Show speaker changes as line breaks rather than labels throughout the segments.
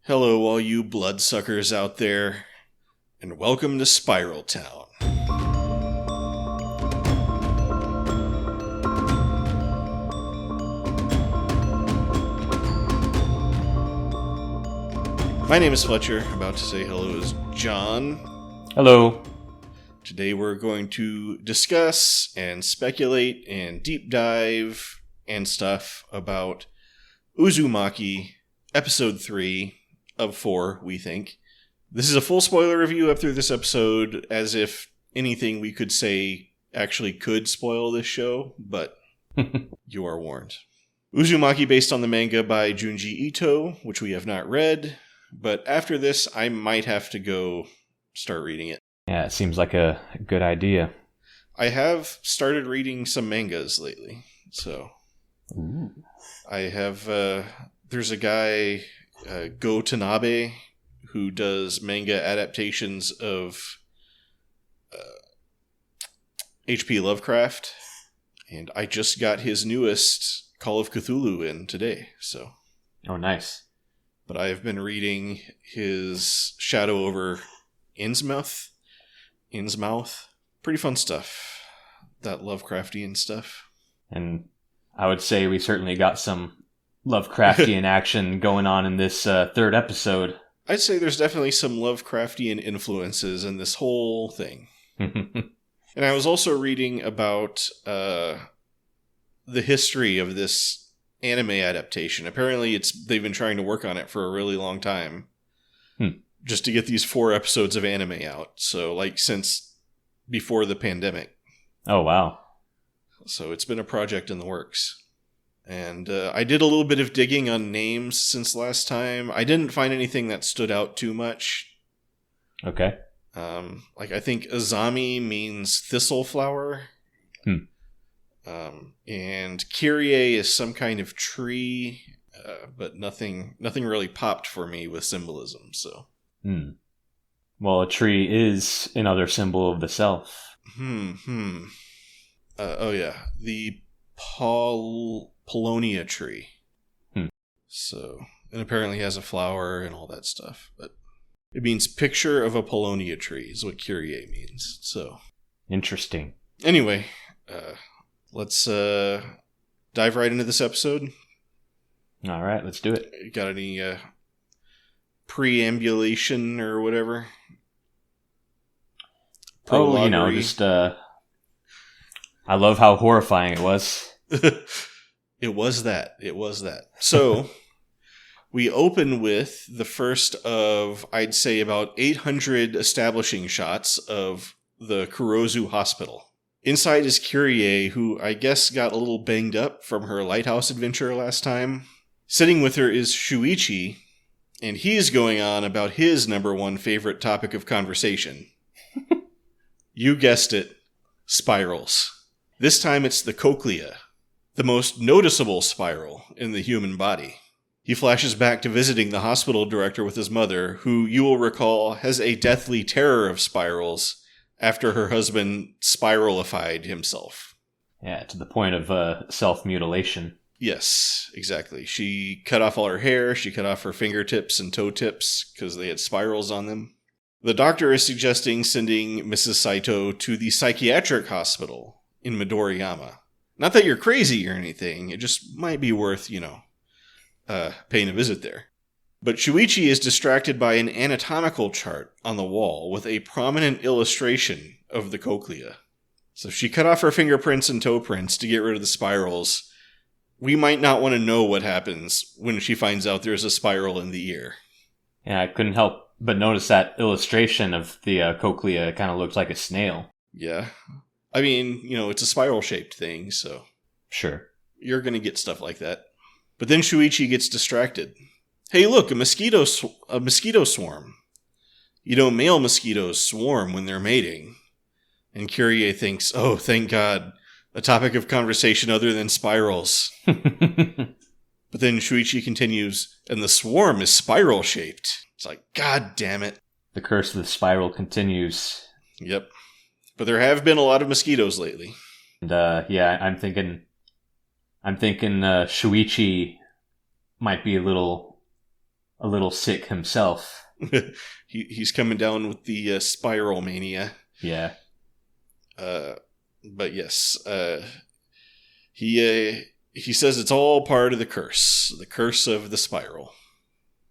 Hello, all you bloodsuckers out there, and welcome to Spiral Town. My name is Fletcher. About to say hello is John.
Hello.
Today we're going to discuss and speculate and deep dive and stuff about Uzumaki, Episode 3 of 4, we think. This is a full spoiler review up through this episode, as if anything we could say actually could spoil this show, but you are warned. Uzumaki, based on the manga by Junji Ito, which we have not read, but after this, I might have to go start reading it.
Yeah, it seems like a good idea.
I have started reading some mangas lately, so...
Ooh.
I have, there's a guy, Go Tanabe, who does manga adaptations of H.P. Lovecraft, and I just got his newest Call of Cthulhu in today, so...
Oh, nice.
But I have been reading his Shadow over Innsmouth. Pretty fun stuff. That Lovecraftian stuff.
And I would say we certainly got some Lovecraftian action going on in this third episode.
I'd say there's definitely some Lovecraftian influences in this whole thing. And I was also reading about the history of this anime adaptation. Apparently they've been trying to work on it for a really long time. Just to get these 4 episodes of anime out. So, since before the pandemic.
Oh, wow.
So it's been a project in the works. And I did a little bit of digging on names since last time. I didn't find anything that stood out too much.
Okay.
I think Azami means thistle flower. And Kyrie is some kind of tree, but nothing really popped for me with symbolism, so...
Well, a tree is another symbol of the self.
Oh yeah, the Paulownia tree. So, and apparently has a flower and all that stuff, but it means picture of a Paulownia tree is what Kyrie means, so...
Interesting.
Anyway, let's dive right into this episode.
All right, let's do it.
You got any preambulation or whatever?
Oh, just I love how horrifying it was.
It was that. So, we open with the first of, I'd say, about 800 establishing shots of the Kurozu Hospital. Inside is Kyrie, who I guess got a little banged up from her lighthouse adventure last time. Sitting with her is Shuichi, and he's going on about his number one favorite topic of conversation. You guessed it, spirals. This time it's the cochlea, the most noticeable spiral in the human body. He flashes back to visiting the hospital director with his mother, who, you will recall, has a deathly terror of spirals after her husband spiralified himself.
Yeah, to the point of self-mutilation.
Yes, exactly. She cut off all her hair, she cut off her fingertips and toe tips because they had spirals on them. The doctor is suggesting sending Mrs. Saito to the psychiatric hospital in Midoriyama. Not that you're crazy or anything, it just might be worth, paying a visit there. But Shuichi is distracted by an anatomical chart on the wall with a prominent illustration of the cochlea. So if she cut off her fingerprints and toe prints to get rid of the spirals, we might not want to know what happens when she finds out there's a spiral in the ear.
Yeah, I couldn't help but notice that illustration of the cochlea kind of looks like a snail.
Yeah. I mean, it's a spiral-shaped thing, so...
Sure.
You're going to get stuff like that. But then Shuichi gets distracted. Hey, look, a mosquito swarm. Male mosquitoes swarm when they're mating. And Kyrie thinks, oh, thank God, a topic of conversation other than spirals. But then Shuichi continues, and the swarm is spiral-shaped. It's like, God damn it.
The curse of the spiral continues.
Yep. But there have been a lot of mosquitoes lately.
And, I'm thinking Shuichi might be a little a little sick himself.
He's coming down with the spiral mania.
Yeah.
But yes, he says it's all part of the curse of the spiral.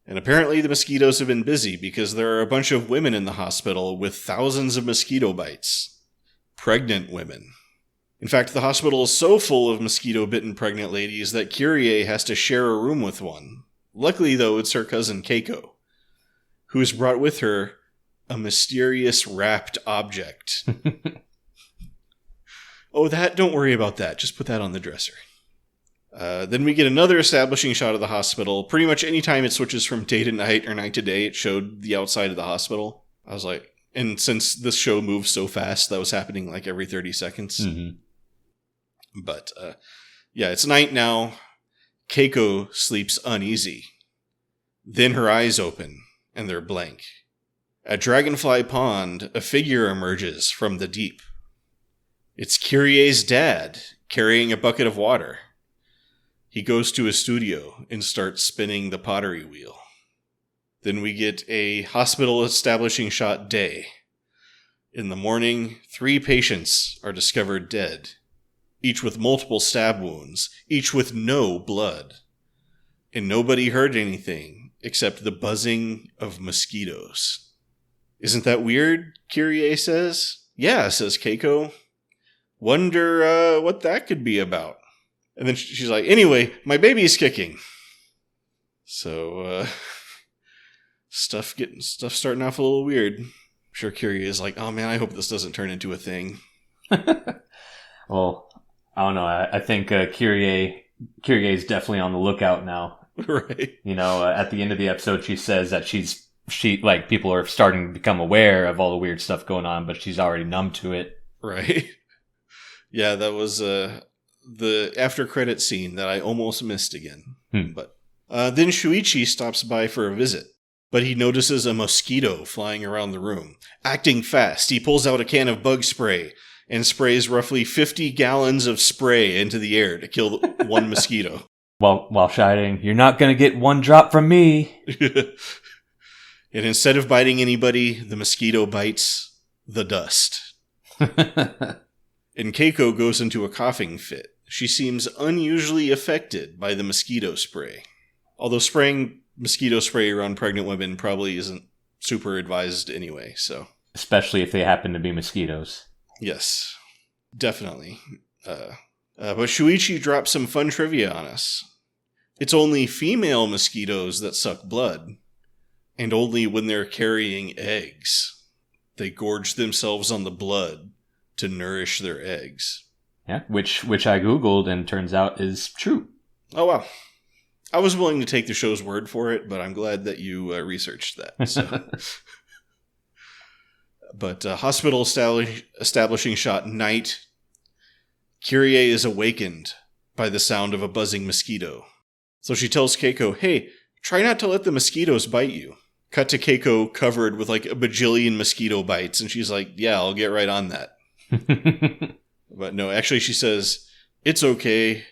And apparently the mosquitoes have been busy because there are a bunch of women in the hospital with thousands of mosquito bites. Pregnant women. In fact, the hospital is so full of mosquito-bitten pregnant ladies that Kyrie has to share a room with one. Luckily, though, it's her cousin Keiko, who has brought with her a mysterious wrapped object. Oh, don't worry about that. Just put that on the dresser. Then we get another establishing shot of the hospital. Pretty much any time it switches from day to night or night to day, it showed the outside of the hospital. I was like, and since this show moves so fast, that was happening like every 30 seconds.
Mm-hmm.
But, yeah, it's night now. Keiko sleeps uneasy. Then her eyes open, and they're blank. At Dragonfly Pond, a figure emerges from the deep. It's Kyrie's dad, carrying a bucket of water. He goes to his studio and starts spinning the pottery wheel. Then we get a hospital establishing shot day. In the morning, 3 patients are discovered dead, each with multiple stab wounds, each with no blood. And nobody heard anything except the buzzing of mosquitoes. Isn't that weird? Kyrie says. Yeah, says Keiko. Wonder what that could be about. And then she's like, anyway, my baby's kicking. So, stuff starting off a little weird. I'm sure Kyrie is like, oh man, I hope this doesn't turn into a thing.
Well, I don't know. I think Kyrie is definitely on the lookout now.
Right.
You know, at the end of the episode, she says that people are starting to become aware of all the weird stuff going on, but she's already numb to it.
Right. Yeah, that was the after credit scene that I almost missed again. But then Shuichi stops by for a visit, but he notices a mosquito flying around the room. Acting fast, he pulls out a can of bug spray and sprays roughly 50 gallons of spray into the air to kill one mosquito.
While shouting, "You're not going to get one drop from me!"
And instead of biting anybody, the mosquito bites the dust. And Keiko goes into a coughing fit. She seems unusually affected by the mosquito spray. Although spraying mosquito spray around pregnant women probably isn't super advised anyway, so.
Especially if they happen to be mosquitoes.
Yes, definitely. But Shuichi drops some fun trivia on us. It's only female mosquitoes that suck blood, and only when they're carrying eggs. They gorge themselves on the blood to nourish their eggs.
Yeah, which I Googled and turns out is true.
Oh, wow. I was willing to take the show's word for it, but I'm glad that you researched that. So. But hospital establishing shot night. Kyrie is awakened by the sound of a buzzing mosquito. So she tells Keiko, hey, try not to let the mosquitoes bite you. Cut to Keiko covered with like a bajillion mosquito bites, and she's like, yeah, I'll get right on that. But no, actually she says, it's okay.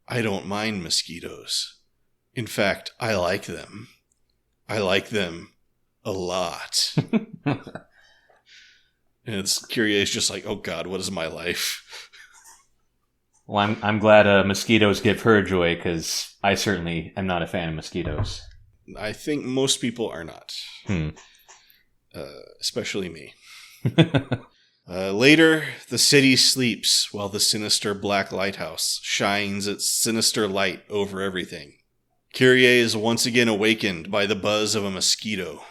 I don't mind mosquitoes. In fact, I like them. I like them a lot. And Kyrie is just like, oh God, what is my life?
Well, I'm glad mosquitoes give her joy, because I certainly am not a fan of mosquitoes.
I think most people are not. Especially me. Later, the city sleeps while the sinister black lighthouse shines its sinister light over everything. Kyrie is once again awakened by the buzz of a mosquito.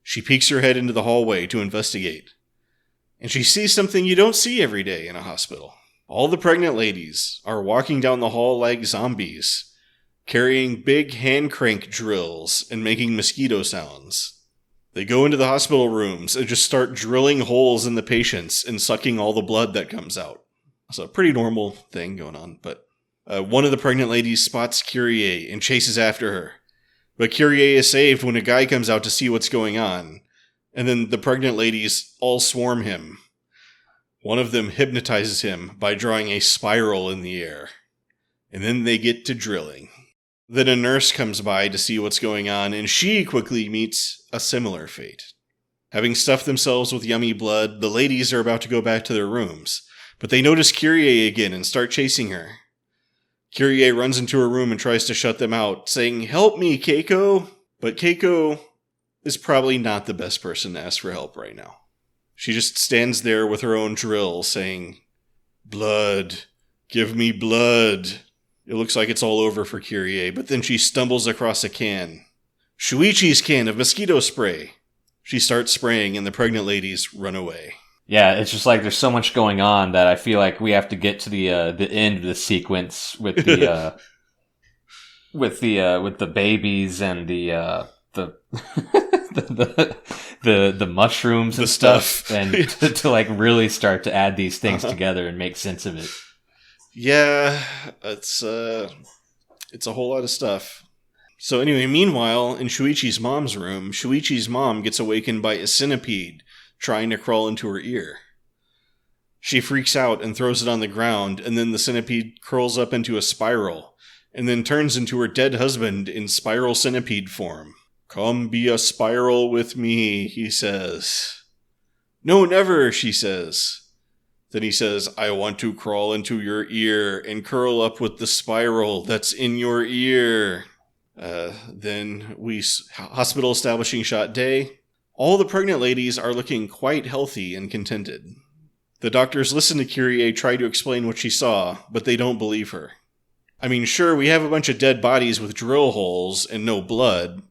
She peeks her head into the hallway to investigate. And she sees something you don't see every day in a hospital. All the pregnant ladies are walking down the hall like zombies, carrying big hand crank drills and making mosquito sounds. They go into the hospital rooms and just start drilling holes in the patients and sucking all the blood that comes out. It's a pretty normal thing going on, but one of the pregnant ladies spots Kyrie and chases after her. But Kyrie is saved when a guy comes out to see what's going on. And then the pregnant ladies all swarm him. One of them hypnotizes him by drawing a spiral in the air. And then they get to drilling. Then a nurse comes by to see what's going on, and she quickly meets a similar fate. Having stuffed themselves with yummy blood, the ladies are about to go back to their rooms, but they notice Kyrie again and start chasing her. Kyrie runs into her room and tries to shut them out, saying, "Help me, Keiko!" But Keiko is probably not the best person to ask for help right now. She just stands there with her own drill, saying, "Blood, give me blood." It looks like it's all over for Kyrie, but then she stumbles across a can. Shuichi's can of mosquito spray. She starts spraying and the pregnant ladies run away.
Yeah, it's just like there's so much going on that I feel like we have to get to the end of the sequence with the with the babies and the the mushrooms and
The stuff.
and to like really start to add these things together and make sense of it.
Yeah, it's a whole lot of stuff. So anyway, meanwhile, in Shuichi's mom's room, Shuichi's mom gets awakened by a centipede trying to crawl into her ear. She freaks out and throws it on the ground, and then the centipede curls up into a spiral, and then turns into her dead husband in spiral centipede form. "Come be a spiral with me," he says. "No, never," she says. Then he says, "I want to crawl into your ear and curl up with the spiral that's in your ear." Then hospital establishing shot day. All the pregnant ladies are looking quite healthy and contented. The doctors listen to Kyrie try to explain what she saw, but they don't believe her. I mean, sure, we have a bunch of dead bodies with drill holes and no blood,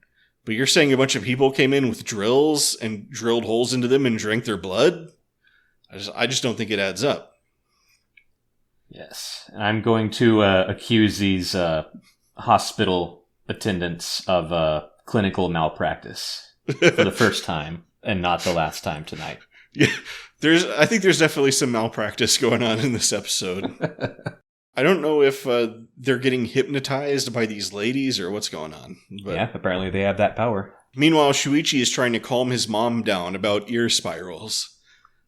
but you're saying a bunch of people came in with drills and drilled holes into them and drank their blood? I just don't think it adds up.
Yes, and I'm going to accuse these hospital attendants of clinical malpractice for the first time and not the last time tonight.
Yeah, I think there's definitely some malpractice going on in this episode. I don't know if they're getting hypnotized by these ladies or what's going on. But
yeah, apparently they have that power.
Meanwhile, Shuichi is trying to calm his mom down about ear spirals.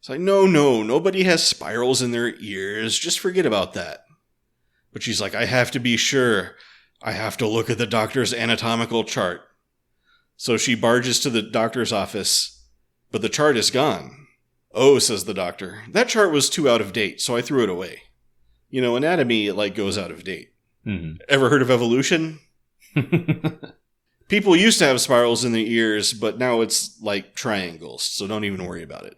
It's like, no, nobody has spirals in their ears. Just forget about that. But she's like, I have to be sure. I have to look at the doctor's anatomical chart. So she barges to the doctor's office, but the chart is gone. "Oh," says the doctor, "that chart was too out of date, so I threw it away." You know, anatomy, goes out of date.
Mm-hmm.
Ever heard of evolution? People used to have spirals in their ears, but now it's like triangles, so don't even worry about it.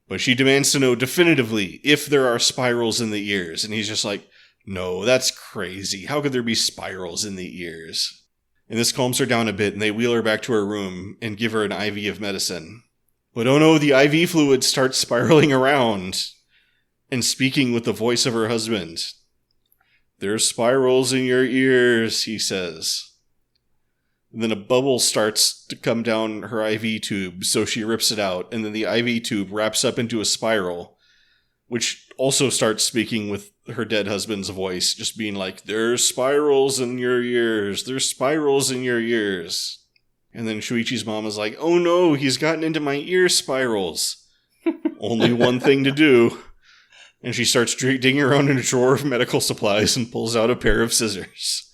But she demands to know definitively if there are spirals in the ears, and he's just like, "No, that's crazy. How could there be spirals in the ears?" And this calms her down a bit, and they wheel her back to her room and give her an IV of medicine. But oh no, the IV fluid starts spiraling around and speaking with the voice of her husband. "There's spirals in your ears," he says. And then a bubble starts to come down her IV tube, so she rips it out, and then the IV tube wraps up into a spiral, which also starts speaking with her dead husband's voice, just being like, "There's spirals in your ears, there's spirals in your ears." And then Shuichi's mom is like, "Oh no, he's gotten into my ear spirals." Only one thing to do. And she starts digging around in a drawer of medical supplies and pulls out a pair of scissors.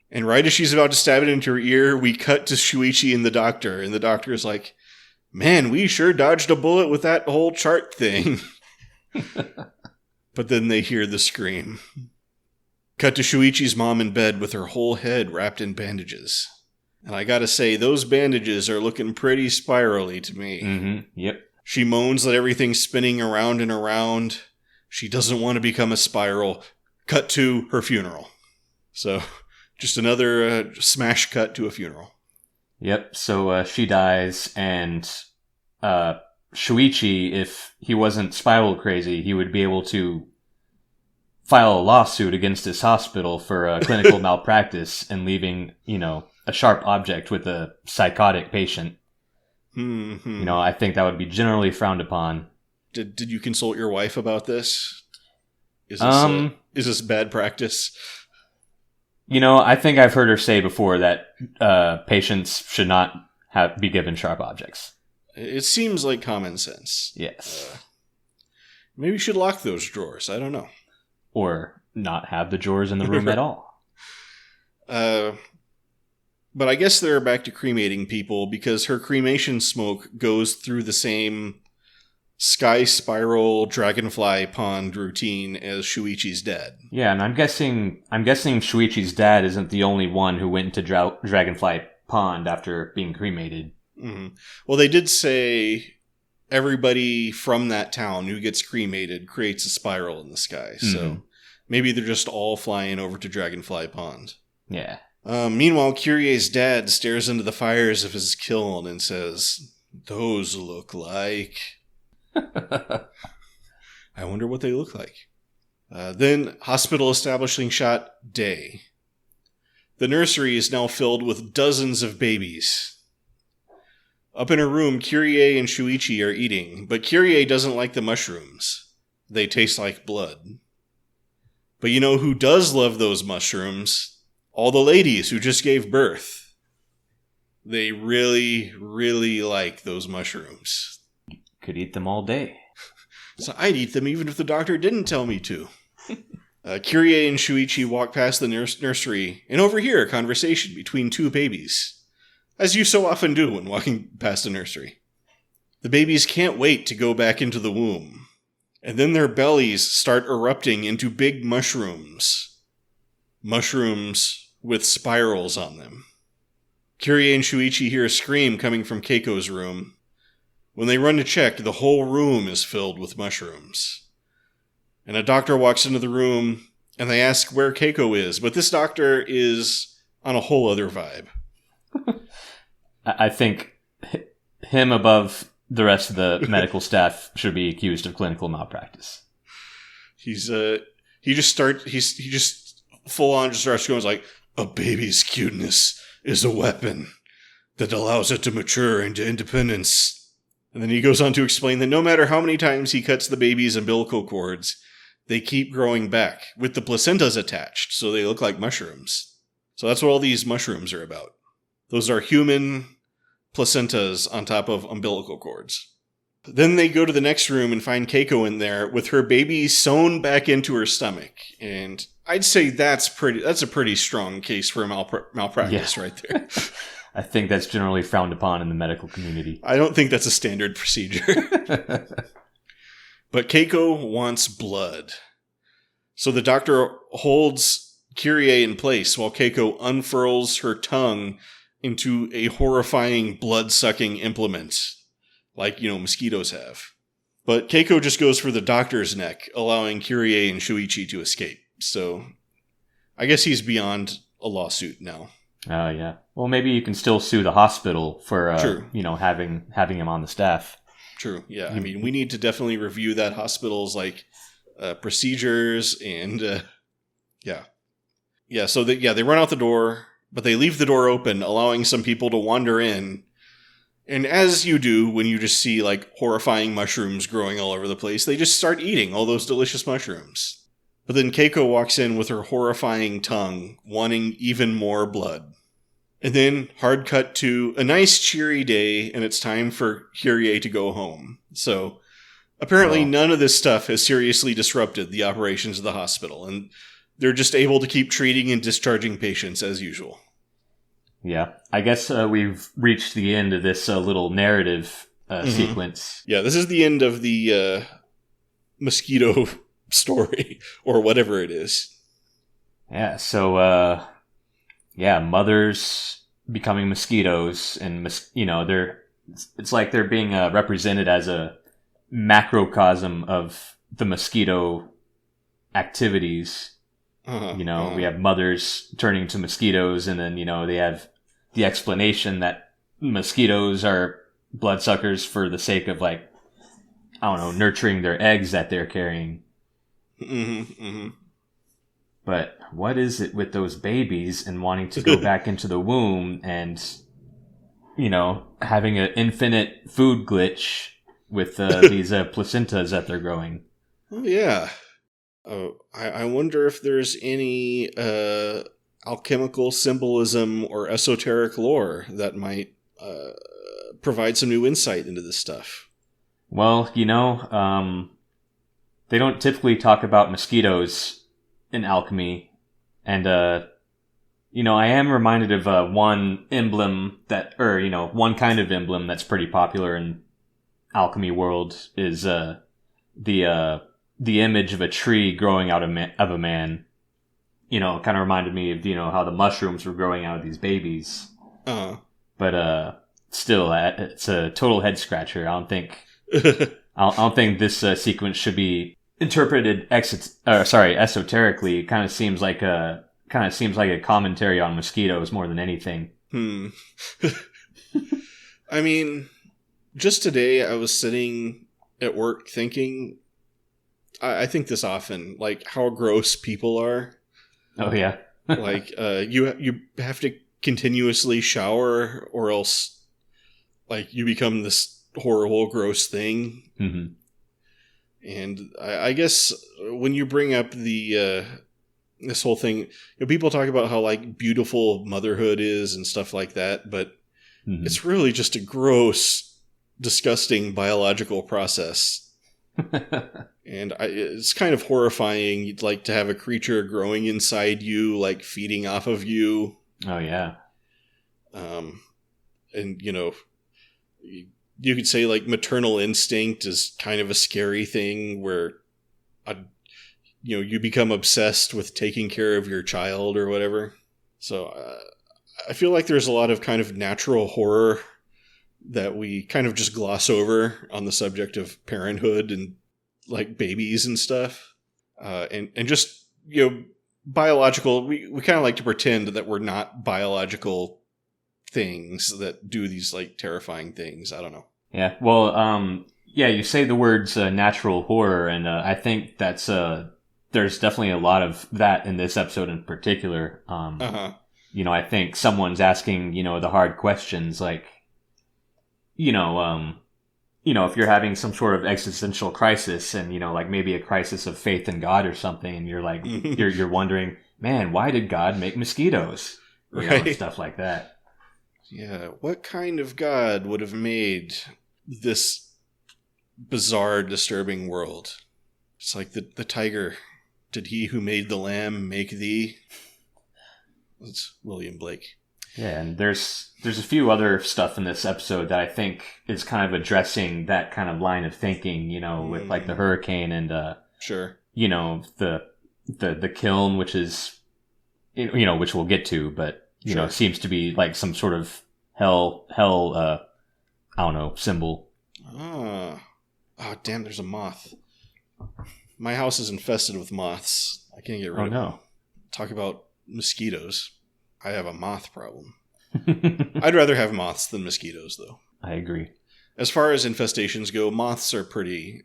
And right as she's about to stab it into her ear, we cut to Shuichi and the doctor is like, "Man, we sure dodged a bullet with that whole chart thing." But then they hear the scream. Cut to Shuichi's mom in bed with her whole head wrapped in bandages. And I gotta say, those bandages are looking pretty spirally to me.
Mm-hmm. Yep.
She moans that everything's spinning around and around. She doesn't want to become a spiral. Cut to her funeral. So, just another smash cut to a funeral.
Yep, so she dies, and Shuichi, if he wasn't spiral crazy, he would be able to file a lawsuit against this hospital for clinical malpractice and leaving, a sharp object with a psychotic patient.
Mm-hmm.
I think that would be generally frowned upon.
Did you consult your wife about this? Is this bad practice?
I think I've heard her say before that patients should not be given sharp objects.
It seems like common sense.
Yes.
Maybe you should lock those drawers. I don't know.
Or not have the drawers in the room at all.
But I guess they're back to cremating people because her cremation smoke goes through the same sky spiral dragonfly pond routine as Shuichi's dad.
Yeah, and I'm guessing Shuichi's dad isn't the only one who went into Dragonfly Pond after being cremated.
Mm-hmm. Well, they did say everybody from that town who gets cremated creates a spiral in the sky. So maybe they're just all flying over to Dragonfly Pond.
Yeah.
Meanwhile, Kyrie's dad stares into the fires of his kiln and says, "Those look like..." I wonder what they look like. Then, hospital establishing shot day. The nursery is now filled with dozens of babies. Up in her room, Kyrie and Shuichi are eating, but Kyrie doesn't like the mushrooms. They taste like blood. But you know who does love those mushrooms? All the ladies who just gave birth. They really, really like those mushrooms.
Could eat them all day.
So I'd eat them even if the doctor didn't tell me to. Kyrie and Shuichi walk past the nursery and overhear a conversation between two babies, as you so often do when walking past a nursery. The babies can't wait to go back into the womb, and then their bellies start erupting into big mushrooms. Mushrooms with spirals on them. Kyrie and Shuichi hear a scream coming from Keiko's room. When they run to check, the whole room is filled with mushrooms. And a doctor walks into the room, and they ask where Keiko is, but this doctor is on a whole other vibe.
I think him above the rest of the medical staff should be accused of clinical malpractice. He
just full on just starts going like, "A baby's cuteness is a weapon that allows it to mature into independence." And then he goes on to explain that no matter how many times he cuts the baby's umbilical cords, they keep growing back, with the placentas attached, so they look like mushrooms. So that's what all these mushrooms are about. Those are human placentas on top of umbilical cords. Then they go to the next room and find Keiko in there with her baby sewn back into her stomach. And I'd say that's a pretty strong case for malpractice right there.
I think that's generally frowned upon in the medical community.
I don't think that's a standard procedure. But Keiko wants blood. So the doctor holds Kyrie in place while Keiko unfurls her tongue into a horrifying blood-sucking implement, like, mosquitoes have. But Keiko just goes for the doctor's neck, allowing Kyrie and Shuichi to escape. So I guess he's beyond a lawsuit now.
Oh, yeah. Well, maybe you can still sue the hospital for, having him on the staff.
True, yeah. I mean, we need to definitely review that hospital's, procedures and, yeah. Yeah, so they run out the door, but they leave the door open, allowing some people to wander in. And as you do when you just see, horrifying mushrooms growing all over the place, they just start eating all those delicious mushrooms. But then Keiko walks in with her horrifying tongue, wanting even more blood. And then, hard cut to a nice cheery day, and it's time for Kyrie to go home. So, apparently none of this stuff has seriously disrupted the operations of the hospital, and they're just able to keep treating and discharging patients as usual.
Yeah, I guess we've reached the end of this little narrative sequence.
Yeah, this is the end of the mosquito story, or whatever it is.
Yeah, so, mothers becoming mosquitoes, and, it's like they're being represented as a macrocosm of the mosquito activities. We have mothers turning to mosquitoes, and then, they have the explanation that mosquitoes are bloodsuckers for the sake of, nurturing their eggs that they're carrying. But what is it with those babies and wanting to go back into the womb and, having an infinite food glitch with these placentas that they're growing?
Oh, yeah. I wonder if there's any alchemical symbolism or esoteric lore that might provide some new insight into this stuff.
Well, they don't typically talk about mosquitoes in alchemy, and I am reminded of one emblem one kind of emblem that's pretty popular in alchemy world is the image of a tree growing out of a man. Kind of reminded me of how the mushrooms were growing out of these babies. But still, it's a total head scratcher. I don't think I don't think this sequence should be interpreted esoterically. It kind of seems like a commentary on mosquitoes more than anything.
I mean, just today I was sitting at work thinking, I think this often, like how gross people are.
Oh yeah.
Like you have to continuously shower or else like you become this horrible, gross thing.
Mm-hmm.
And I guess when you bring up the this whole thing, people talk about how like beautiful motherhood is and stuff like that, but it's really just a gross, disgusting biological process. And it's kind of horrifying. You'd like to have a creature growing inside you, like feeding off of you.
Oh yeah.
And you could say like maternal instinct is kind of a scary thing where, you become obsessed with taking care of your child or whatever. So I feel like there's a lot of kind of natural horror that we kind of just gloss over on the subject of parenthood and like babies and stuff. And just, biological, we kind of like to pretend that we're not biological things that do these like terrifying things. I don't know.
Yeah. Well, you say the words natural horror, and I think that's there's definitely a lot of that in this episode in particular. I think someone's asking, the hard questions like, if you're having some sort of existential crisis and, like maybe a crisis of faith in God or something, and you're like, you're wondering, man, why did God make mosquitoes? And stuff like that.
Yeah. What kind of God would have made this bizarre, disturbing world? It's like the tiger. Did he who made the lamb make thee? That's William Blake.
Yeah, and there's a few other stuff in this episode that I think is kind of addressing that kind of line of thinking, with like the hurricane and
sure,
the kiln, which is which we'll get to, but
sure.
Seems to be like some sort of hell I don't know, symbol.
Oh damn, there's a moth. My house is infested with moths. I can't get rid of them. Oh no. Talk about mosquitoes. I have a moth problem. I'd rather have moths than mosquitoes, though.
I agree.
As far as infestations go, moths are pretty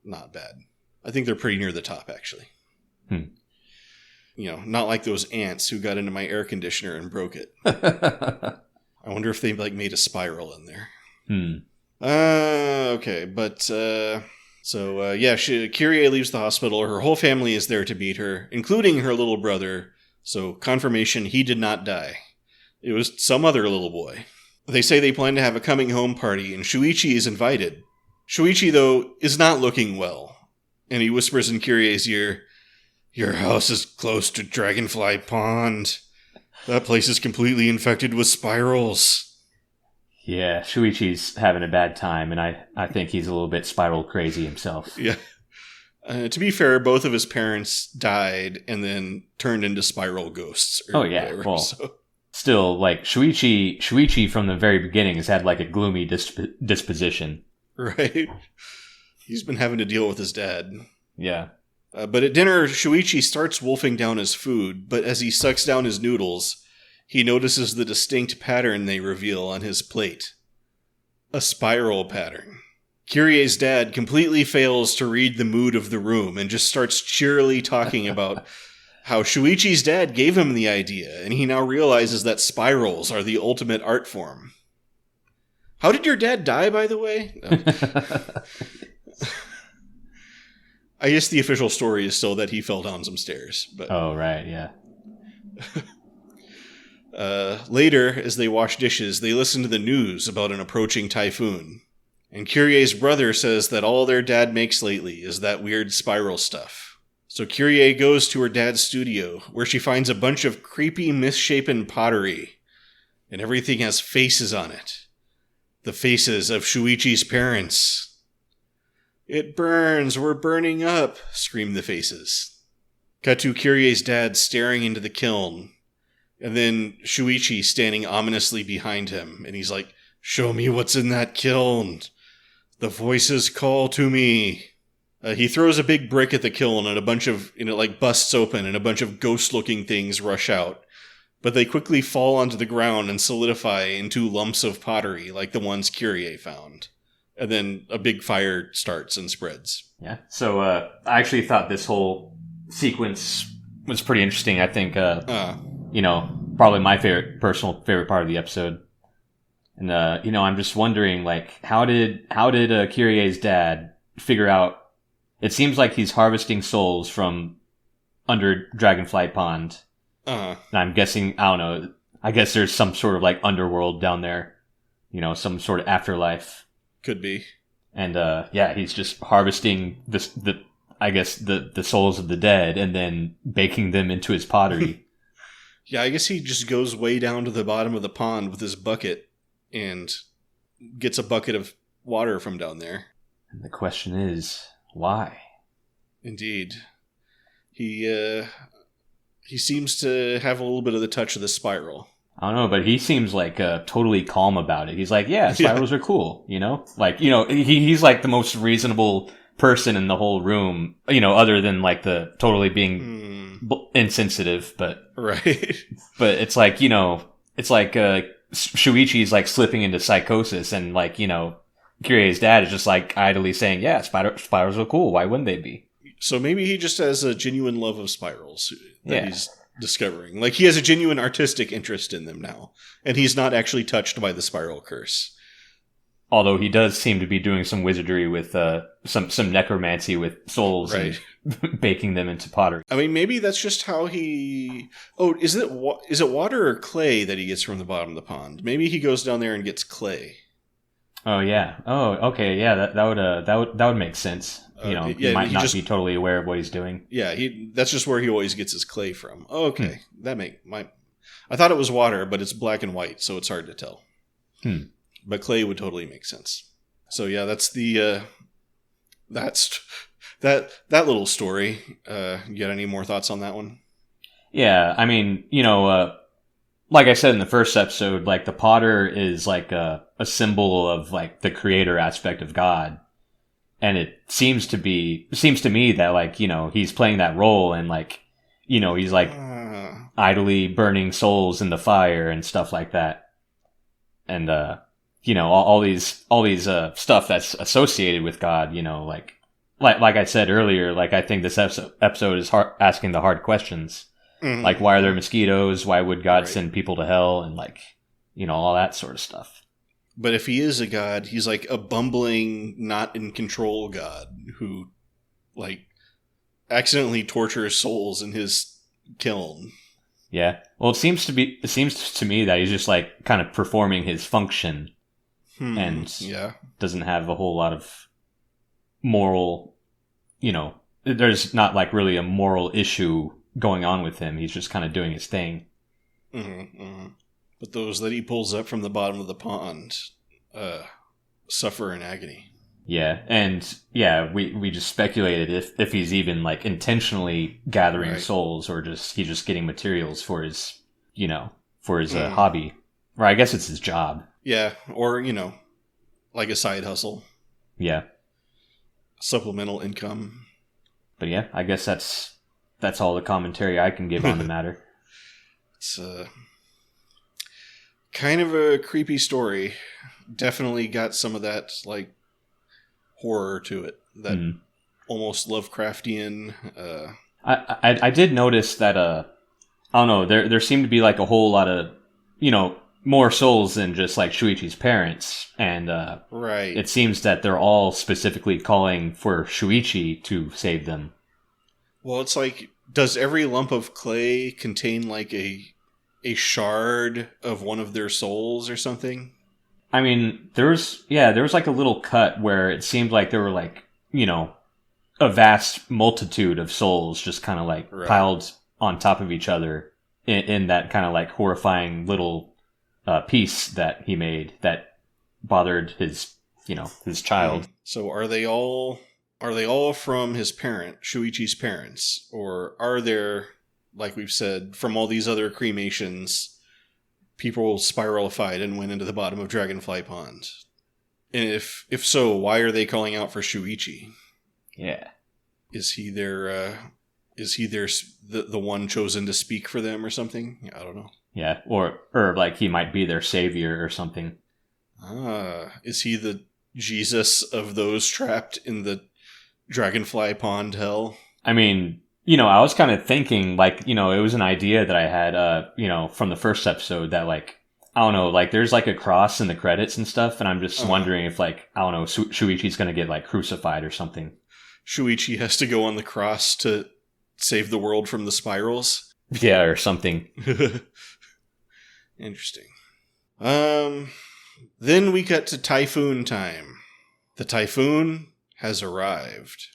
not bad. I think they're pretty near the top, actually. Not like those ants who got into my air conditioner and broke it. I wonder if they made a spiral in there. Okay, but Kyrie leaves the hospital. Her whole family is there to meet her, including her little brother. So, confirmation he did not die. It was some other little boy. They say they plan to have a coming home party, and Shuichi is invited. Shuichi, though, is not looking well. And he whispers in Kyrie's ear, "Your house is close to Dragonfly Pond. That place is completely infected with spirals."
Yeah, Shuichi's having a bad time, and I think he's a little bit spiral crazy himself.
Yeah. To be fair, both of his parents died and then turned into spiral ghosts.
Oh, yeah. Whatever, well, still, like, Shuichi from the very beginning has had, like, a gloomy disposition.
Right. He's been having to deal with his dad.
Yeah.
But at dinner, Shuichi starts wolfing down his food, but as he sucks down his noodles, he notices the distinct pattern they reveal on his plate. A spiral pattern. Kyrie's dad completely fails to read the mood of the room and just starts cheerily talking about how Shuichi's dad gave him the idea, and he now realizes that spirals are the ultimate art form. How did your dad die, by the way? I guess the official story is still that he fell down some stairs. But
oh, right, yeah.
Later, as they wash dishes, they listen to the news about an approaching typhoon. And Kyrie's brother says that all their dad makes lately is that weird spiral stuff. So Kyrie goes to her dad's studio, where she finds a bunch of creepy, misshapen pottery, and everything has faces on it. The faces of Shuichi's parents. "It burns, we're burning up," scream the faces. Cut to Kyrie's dad staring into the kiln, and then Shuichi standing ominously behind him, and he's like, "Show me what's in that kiln. The voices call to me." He throws a big brick at the kiln, and a bunch of, busts open, and a bunch of ghost-looking things rush out. But they quickly fall onto the ground and solidify into lumps of pottery, like the ones Kyrie found. And then a big fire starts and spreads.
Yeah. So I actually thought this whole sequence was pretty interesting. I think, probably my personal favorite part of the episode. And, I'm just wondering, like, how did Kyrie's dad figure out? It seems like he's harvesting souls from under Dragonfly Pond. And I'm guessing, I don't know, I guess there's some sort of like underworld down there. Some sort of afterlife.
Could be.
And he's just harvesting the souls of the dead and then baking them into his pottery.
Yeah, I guess he just goes way down to the bottom of the pond with his bucket and gets a bucket of water from down there.
And the question is, why?
Indeed. He seems to have a little bit of the touch of the spiral.
I don't know, but he seems like totally calm about it. He's like, yeah, spirals are cool, he's like the most reasonable person in the whole room, other than like the totally being insensitive, but
right.
But it's like, it's like Shuichi's like slipping into psychosis, and like, Kyrie's dad is just like idly saying, yeah, spirals are cool. Why wouldn't they be?
So maybe he just has a genuine love of spirals that he's discovering. Like, he has a genuine artistic interest in them now, and he's not actually touched by the spiral curse.
Although he does seem to be doing some wizardry with some necromancy with souls, right, and baking them into pottery.
I mean, maybe that's just how he... Oh, is it water or clay that he gets from the bottom of the pond? Maybe he goes down there and gets clay.
Oh yeah. Oh, okay. Yeah, that would make sense. He might not be totally aware of what he's doing.
Yeah, that's just where he always gets his clay from. Oh, okay. I thought it was water, but it's black and white, so it's hard to tell. But clay would totally make sense. So yeah, that's the that little story. You got any more thoughts on that one?
Yeah, I mean, like I said in the first episode, like the potter is like a symbol of like the creator aspect of God. And it seems to me that like, he's playing that role, and like, he's like idly burning souls in the fire and stuff like that. And, all these stuff that's associated with God, like I said earlier, like I think this episode is asking the hard questions. Mm-hmm. Like, why are there mosquitoes? Why would God send people to hell? And like, all that sort of stuff.
But if he is a god, he's like a bumbling, not in control god who, like, accidentally tortures souls in his kiln.
Yeah. Well, it seems to me that he's just like kind of performing his function, and doesn't have a whole lot of moral. There's not like really a moral issue going on with him. He's just kind of doing his thing.
Mm-hmm, mm-hmm. But those that he pulls up from the bottom of the pond suffer in agony.
Yeah, and yeah, we just speculated if he's even like intentionally gathering souls, or he's just getting materials for his hobby, or I guess it's his job.
Yeah, or like a side hustle.
Yeah,
supplemental income.
But yeah, I guess that's all the commentary I can give on the matter.
It's kind of a creepy story. Definitely got some of that like horror to it. That almost Lovecraftian.
I did notice that I don't know, there seemed to be like a whole lot of more souls than just like Shuichi's parents, and it seems that they're all specifically calling for Shuichi to save them.
Well, it's like, does every lump of clay contain like a shard of one of their souls or something?
I mean, there was like a little cut where it seemed like there were like, a vast multitude of souls just kind of like piled on top of each other in that kind of like horrifying little piece that he made that bothered his child.
So are they all from his parent, Shuichi's parents, or are there, like we've said, from all these other cremations, people spiralified and went into the bottom of Dragonfly Pond? And if so, why are they calling out for Shuichi?
Yeah.
Is he the one chosen to speak for them or something? I don't know.
Yeah, or like he might be their savior or something.
Is he the Jesus of those trapped in the Dragonfly Pond hell?
I mean, I was kind of thinking, like, it was an idea that I had, from the first episode that, like, I don't know, like, there's, like, a cross in the credits and stuff, and I'm just wondering if, like, I don't know, Shuichi's gonna get, like, crucified or something.
Shuichi has to go on the cross to save the world from the spirals?
Yeah, or something.
Interesting. Then we cut to typhoon time. The typhoon has arrived,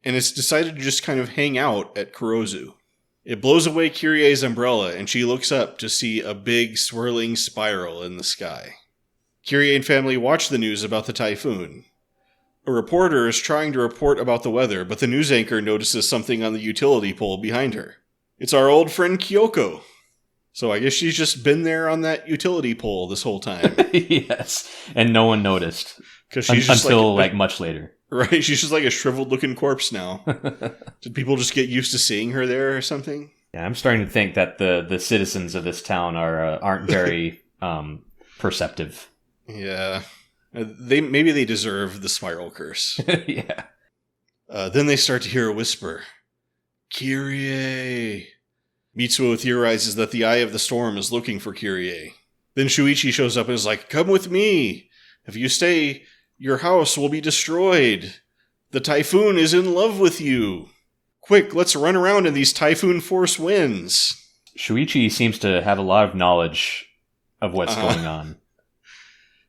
and it's decided to just kind of hang out at Kurozu. It blows away Kyrie's umbrella, and she looks up to see a big swirling spiral in the sky. Kyrie and family watch the news about the typhoon. A reporter is trying to report about the weather, but the news anchor notices something on the utility pole behind her. It's our old friend Kyoko. So I guess she's just been there on that utility pole this whole time.
Yes, and no one noticed.
She's
until much later.
Right, she's just like a shriveled looking corpse now. Did people just get used to seeing her there or something?
Yeah, I'm starting to think that the citizens of this town aren't very perceptive.
Yeah, maybe they deserve the spiral curse.
Yeah.
Then they start to hear a whisper. Kyrie. Mitsuo theorizes that the Eye of the Storm is looking for Kyrie. Then Shuichi shows up and is like, "Come with me. If you stay, your house will be destroyed. The typhoon is in love with you. Quick, let's run around in these typhoon force winds."
Shuichi seems to have a lot of knowledge of what's going on.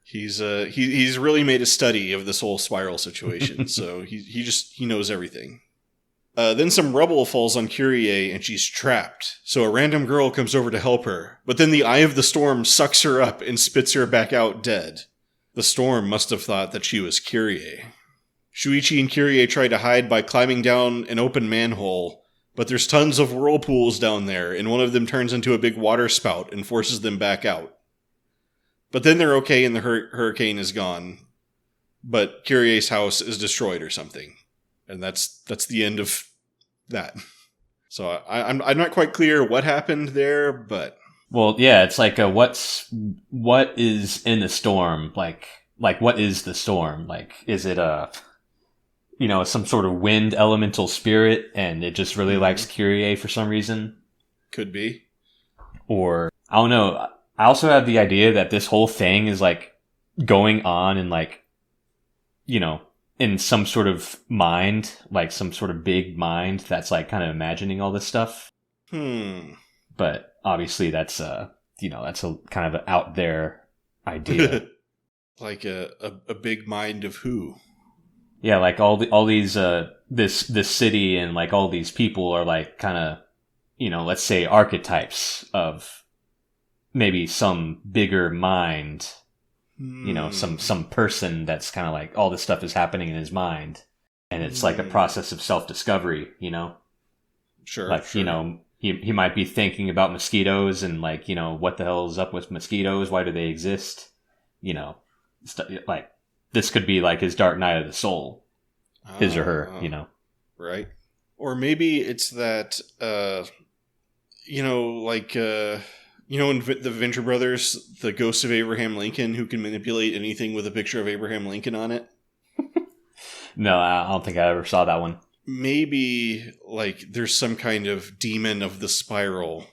He's really made a study of this whole spiral situation, so he knows everything. Then some rubble falls on Kyrie and she's trapped, so a random girl comes over to help her, but then the Eye of the Storm sucks her up and spits her back out dead. The storm must have thought that she was Kyrie. Shuichi and Kyrie try to hide by climbing down an open manhole, but there's tons of whirlpools down there, and one of them turns into a big water spout and forces them back out. But then they're okay and the hurricane is gone, but Kyrie's house is destroyed or something. And that's the end of that. So I'm not quite clear what happened there, but
well, yeah, it's like what is in the storm? Like what is the storm? Like, is it some sort of wind elemental spirit, and it just really likes Kyrie for some reason?
Could be.
Or I don't know. I also have the idea that this whole thing is like going on in like, in some sort of mind, like some sort of big mind that's like kind of imagining all this stuff. But obviously that's that's a kind of an out there idea.
Like a big mind of who?
Yeah, like all these this city and like all these people are like kind of, let's say archetypes of maybe some bigger mind. Some person that's kind of like all this stuff is happening in his mind, and it's like a process of self-discovery,
Sure.
Like,
sure.
He might be thinking about mosquitoes and like, what the hell is up with mosquitoes? Why do they exist? Like this could be like his dark night of the soul, his or her,
Right. Or maybe it's that, in the Venture Brothers, the ghost of Abraham Lincoln who can manipulate anything with a picture of Abraham Lincoln on it?
No, I don't think I ever saw that one.
Maybe, like, there's some kind of demon of the spiral,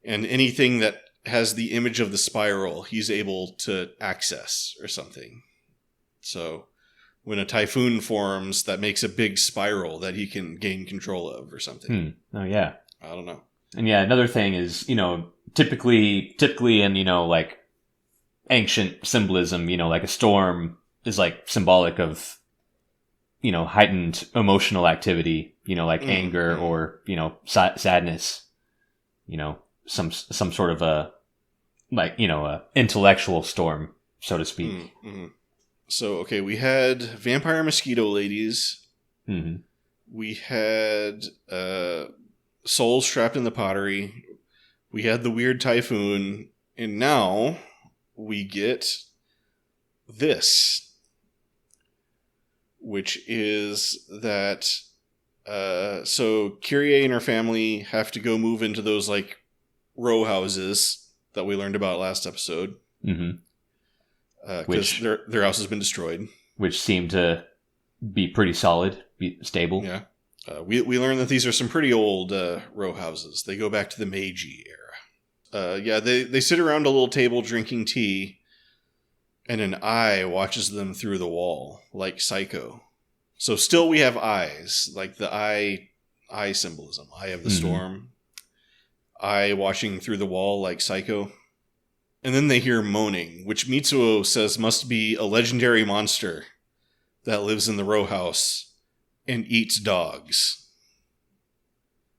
and anything that has the image of the spiral, he's able to access or something. So, when a typhoon forms, that makes a big spiral that he can gain control of or something.
Oh, yeah.
I don't know.
And yeah, another thing is, typically in, like ancient symbolism, like a storm is like symbolic of, heightened emotional activity, like anger or, sadness, some sort of a intellectual storm, so to speak.
Mm-hmm. So, okay, we had vampire mosquito ladies.
Mm-hmm.
We had souls trapped in the pottery. We had the weird typhoon. And now we get this, which is that so Kyrie and her family have to go move into those like row houses that we learned about last episode.
Mm-hmm.
Because their house has been destroyed. Which
seem to be pretty solid, be stable.
Yeah. We learned that these are some pretty old row houses. They go back to the Meiji era. They sit around a little table drinking tea, and an eye watches them through the wall, like Psycho. So still we have eyes, like the eye symbolism. Eye of the storm. Eye watching through the wall like Psycho. And then they hear moaning, which Mitsuo says must be a legendary monster that lives in the row house and eats dogs.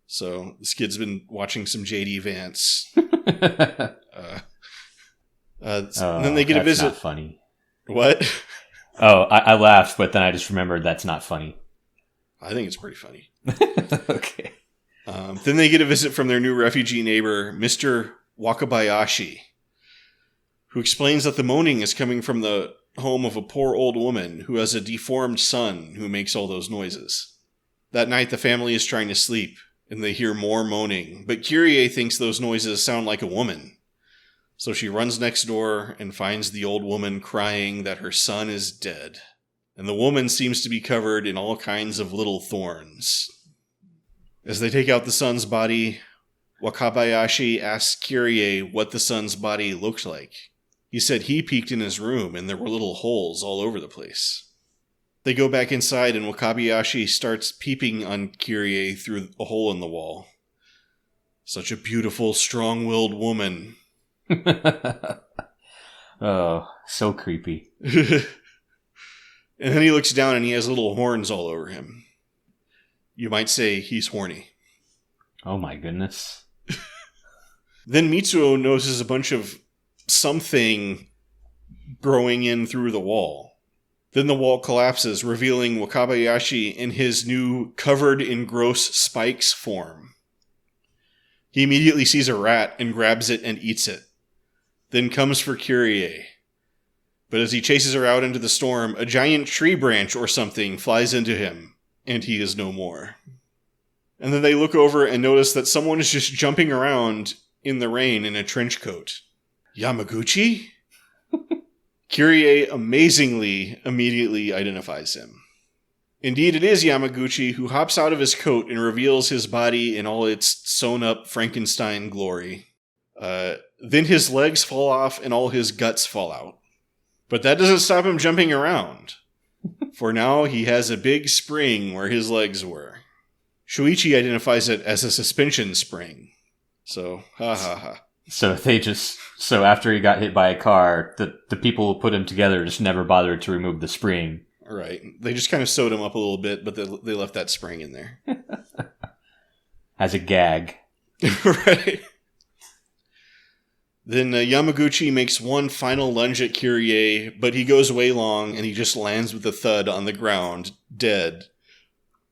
So this kid's been watching some J.D. Vance. And then they get a visit.
That's not funny.
What?
Oh, I laughed, but then I just remembered that's not funny.
I think it's pretty funny.
Okay.
Then they get a visit from their new refugee neighbor, Mr. Wakabayashi, who explains that the moaning is coming from the home of a poor old woman who has a deformed son who makes all those noises. That night, the family is trying to sleep, and they hear more moaning, but Kyrie thinks those noises sound like a woman. So she runs next door and finds the old woman crying that her son is dead. And the woman seems to be covered in all kinds of little thorns. As they take out the son's body, Wakabayashi asks Kyrie what the son's body looked like. He said he peeked in his room and there were little holes all over the place. They go back inside and Wakabayashi starts peeping on Kyrie through a hole in the wall. Such a beautiful, strong-willed woman.
Oh, so creepy.
And then he looks down and he has little horns all over him. You might say he's horny.
Oh my goodness.
Then Mitsuo notices a bunch of something growing in through the wall. Then the wall collapses, revealing Wakabayashi in his new covered in gross spikes form. He immediately sees a rat and grabs it and eats it. Then comes for Kyrie. But as he chases her out into the storm, a giant tree branch or something flies into him, and he is no more. And then they look over and notice that someone is just jumping around in the rain in a trench coat. Yamaguchi? Kyrie amazingly immediately identifies him. Indeed, it is Yamaguchi who hops out of his coat and reveals his body in all its sewn-up Frankenstein glory. Then his legs fall off and all his guts fall out. But that doesn't stop him jumping around. For now, he has a big spring where his legs were. Shuichi identifies it as a suspension spring. So, ha ha ha.
So after he got hit by a car, the people who put him together just never bothered to remove the spring.
Right. They just kind of sewed him up a little bit, but they left that spring in there.
As a gag.
Right. Then Yamaguchi makes one final lunge at Kyrie, but he goes way long and he just lands with a thud on the ground, dead.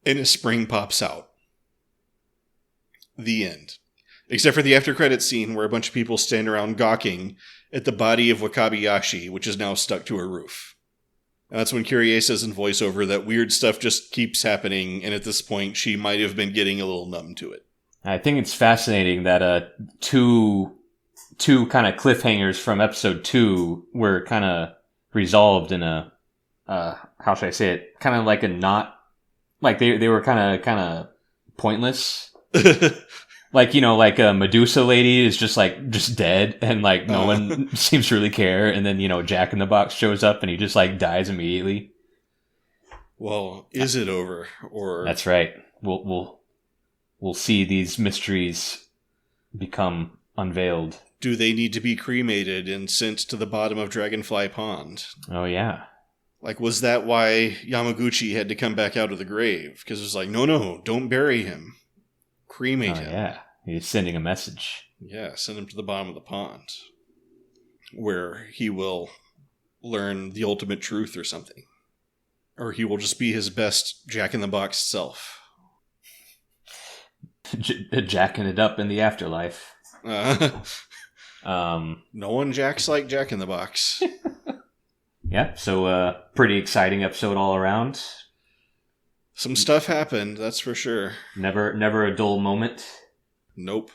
And his spring pops out. The end. Except for the after-credits scene where a bunch of people stand around gawking at the body of Wakabayashi, which is now stuck to her roof. And that's when Kyrie says in voiceover that weird stuff just keeps happening, and at this point she might have been getting a little numb to it.
I think it's fascinating that two kind of cliffhangers from episode 2 were kind of resolved in a how should I say it? Kind of like a not like they were kind of pointless. Like, like a Medusa lady is just dead and like no one seems to really care. And then, Jack in the Box shows up and he just like dies immediately.
Well, is it over? Or
that's right. We'll see these mysteries become unveiled.
Do they need to be cremated and sent to the bottom of Dragonfly Pond?
Oh, yeah.
Like, was that why Yamaguchi had to come back out of the grave? Because it was like, no, don't bury him. Cremate him.
Yeah, he's sending a message.
Yeah, send him to the bottom of the pond, where he will learn the ultimate truth or something. Or he will just be his best Jack-in-the-Box self.
Jacking it up in the afterlife.
No one jacks like Jack-in-the-Box.
Yeah, so pretty exciting episode all around.
Some stuff happened, that's for sure.
Never a dull moment.
Nope.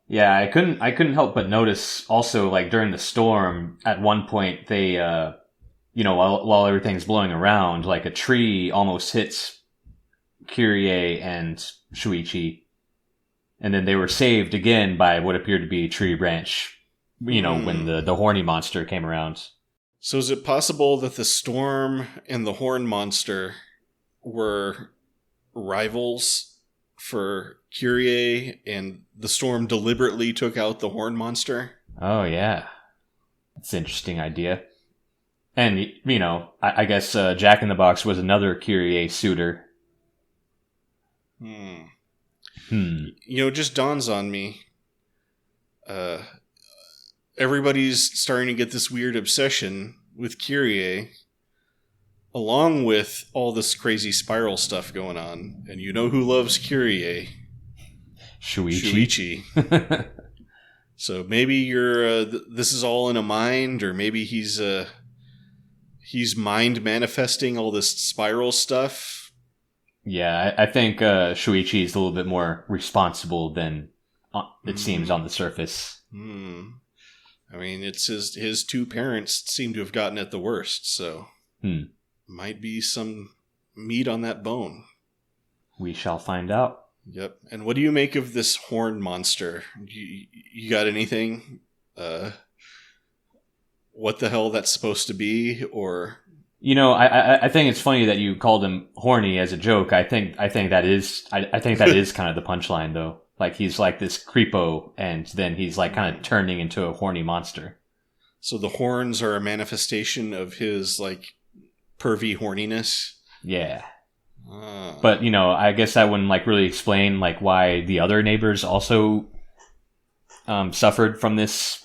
Yeah, I couldn't help but notice also, like, during the storm, at one point they while everything's blowing around, like, a tree almost hits Kyrie and Shuichi, and then they were saved again by what appeared to be a tree branch, when the horny monster came around.
So is it possible that the storm and the horn monster were rivals for Kyrie, and the storm deliberately took out the horn monster?
Oh, yeah. That's an interesting idea. And, I guess Jack-in-the-Box was another Kyrie suitor.
It just dawns on me. Everybody's starting to get this weird obsession with Kyrie, along with all this crazy spiral stuff going on. And you know who loves Kyrie? Shuichi. So maybe you're this is all in a mind, or maybe he's mind manifesting all this spiral stuff.
Yeah, I think Shuichi is a little bit more responsible than it seems on the surface.
I mean, it's his two parents seem to have gotten it the worst, so might be some meat on that bone.
We shall find out.
Yep. And what do you make of this horn monster? You got anything? What the hell that's supposed to be, or?
I think it's funny that you called him horny as a joke. I think that is kind of the punchline, though. Like, he's like this creepo, and then he's like kind of turning into a horny monster.
So the horns are a manifestation of his, like, pervy horniness?
Yeah. But, I guess that wouldn't, like, really explain, like, why the other neighbors also suffered from this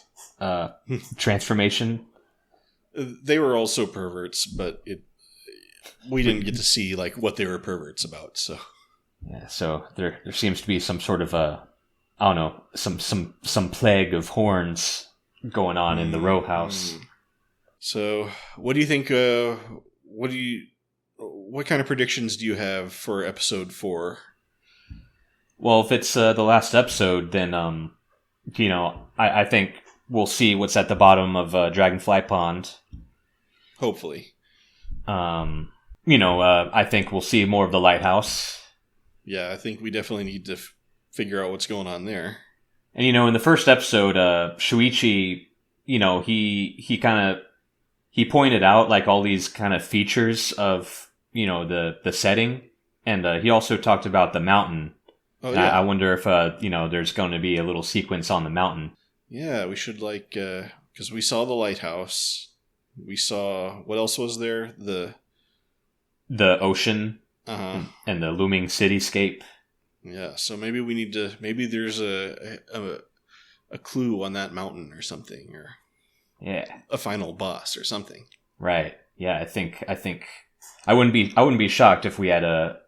transformation.
They were also perverts, but we didn't get to see, like, what they were perverts about, so...
Yeah, so there seems to be some sort of some plague of horns going on in the row house.
So, what do you think? What kind of predictions do you have for episode 4?
Well, if it's the last episode, then I think we'll see what's at the bottom of Dragonfly Pond.
Hopefully.
I think we'll see more of the lighthouse.
Yeah, I think we definitely need to figure out what's going on there.
And, in the first episode, Shuichi, he pointed out, like, all these kind of features of, the setting. And he also talked about the mountain. Oh, yeah. I wonder if, there's going to be a little sequence on the mountain.
Yeah, we should, like, because we saw the lighthouse. We saw, what else was there? The
ocean. And the looming cityscape.
Yeah, so maybe we need to. Maybe there's a clue on that mountain or something, or a final boss or something.
Right. Yeah, I think I wouldn't be shocked if we had a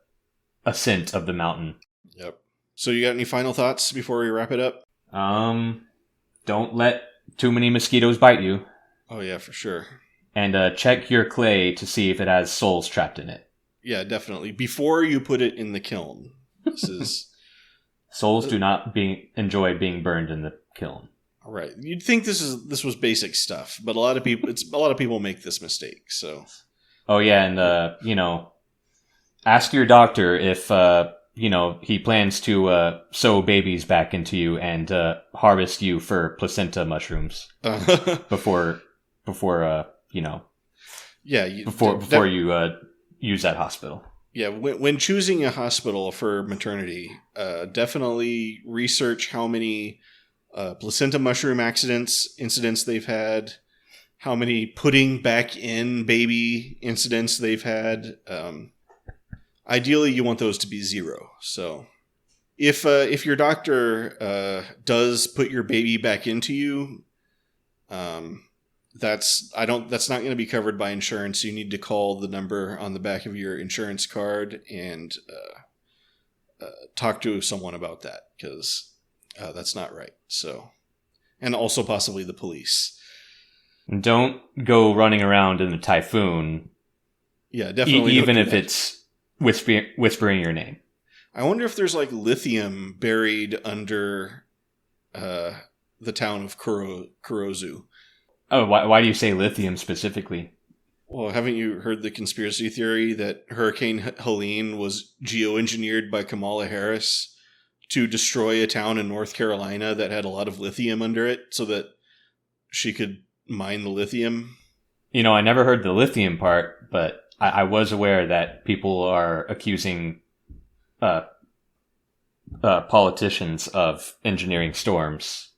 scent of the mountain.
Yep. So you got any final thoughts before we wrap it up?
Don't let too many mosquitoes bite you.
Oh yeah, for sure.
And check your clay to see if it has souls trapped in it.
Yeah, definitely. Before you put it in the kiln. This is...
Souls do not enjoy being burned in the kiln.
All right. You'd think this was basic stuff, but a lot of people make this mistake, so...
Oh, yeah, and, ask your doctor if, he plans to sew babies back into you and harvest you for placenta mushrooms before you use that hospital.
Yeah, when choosing a hospital for maternity, definitely research how many placenta mushroom incidents they've had, how many putting back in baby incidents they've had. Ideally, you want those to be 0. So if your doctor does put your baby back into you, that's not going to be covered by insurance. You need to call the number on the back of your insurance card and talk to someone about that, because that's not right. So, and also possibly the police.
Don't go running around in a typhoon.
Yeah, definitely.
Even if it's whispering your name.
I wonder if there's like lithium buried under the town of Kurozu.
Oh, why do you say lithium specifically?
Well, haven't you heard the conspiracy theory that Hurricane Helene was geoengineered by Kamala Harris to destroy a town in North Carolina that had a lot of lithium under it so that she could mine the lithium?
I never heard the lithium part, but I was aware that people are accusing politicians of engineering storms.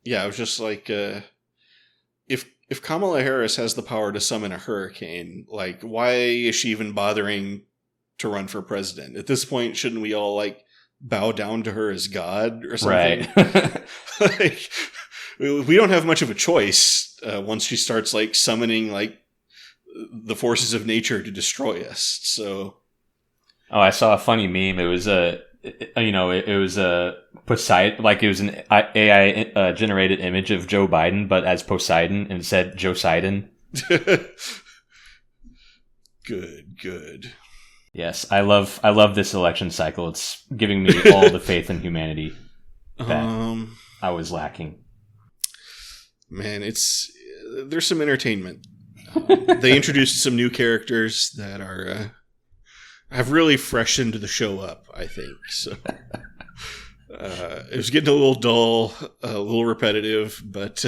Yeah, I was just like, if Kamala Harris has the power to summon a hurricane, like, why is she even bothering to run for president? At this point, shouldn't we all like bow down to her as God or something?
Right.
Like, we don't have much of a choice once she starts like summoning like the forces of nature to destroy us. So,
I saw a funny meme. It was it was a Poseidon, like it was an AI generated image of Joe Biden, but as Poseidon, and it said Joe Sidon.
Good.
Yes, I love this election cycle. It's giving me all the faith in humanity that I was lacking.
Man, there's some entertainment. They introduced some new characters that have really freshened the show up, I think. So it was getting a little dull, a little repetitive, but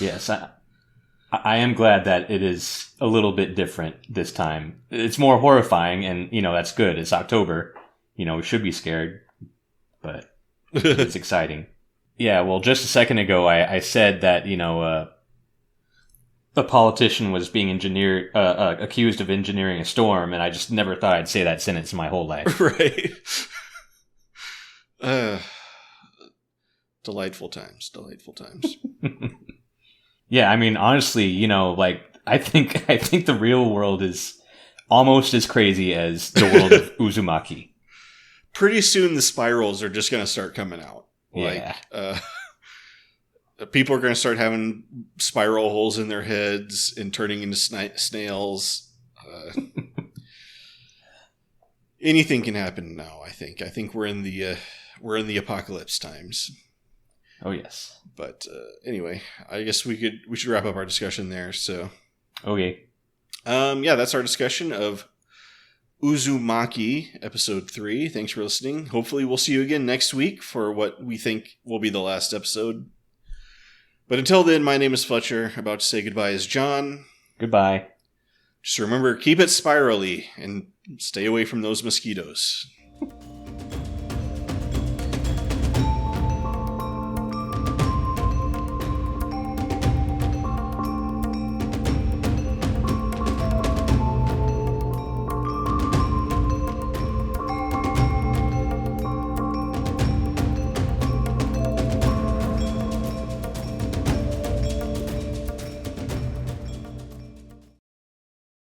yes, I am glad that it is a little bit different this time. It's more horrifying, and that's good. It's October. We should be scared, but it's exciting. Yeah, well, just a second ago, I said that a politician was being accused of engineering a storm, and I just never thought I'd say that sentence in my whole life.
Right. Delightful times.
Yeah, I mean, honestly, I think the real world is almost as crazy as the world of Uzumaki.
Pretty soon the spirals are just going to start coming out.
Yeah.
People are going to start having spiral holes in their heads and turning into snails. Anything can happen now, I think. I think we're in the apocalypse times.
Oh yes.
But anyway, I guess we should wrap up our discussion there. So
okay.
Yeah, that's our discussion of Uzumaki, episode 3. Thanks for listening. Hopefully we'll see you again next week for what we think will be the last episode. But until then, my name is Fletcher. About to say goodbye is John.
Goodbye.
Just remember, keep it spirally and stay away from those mosquitoes.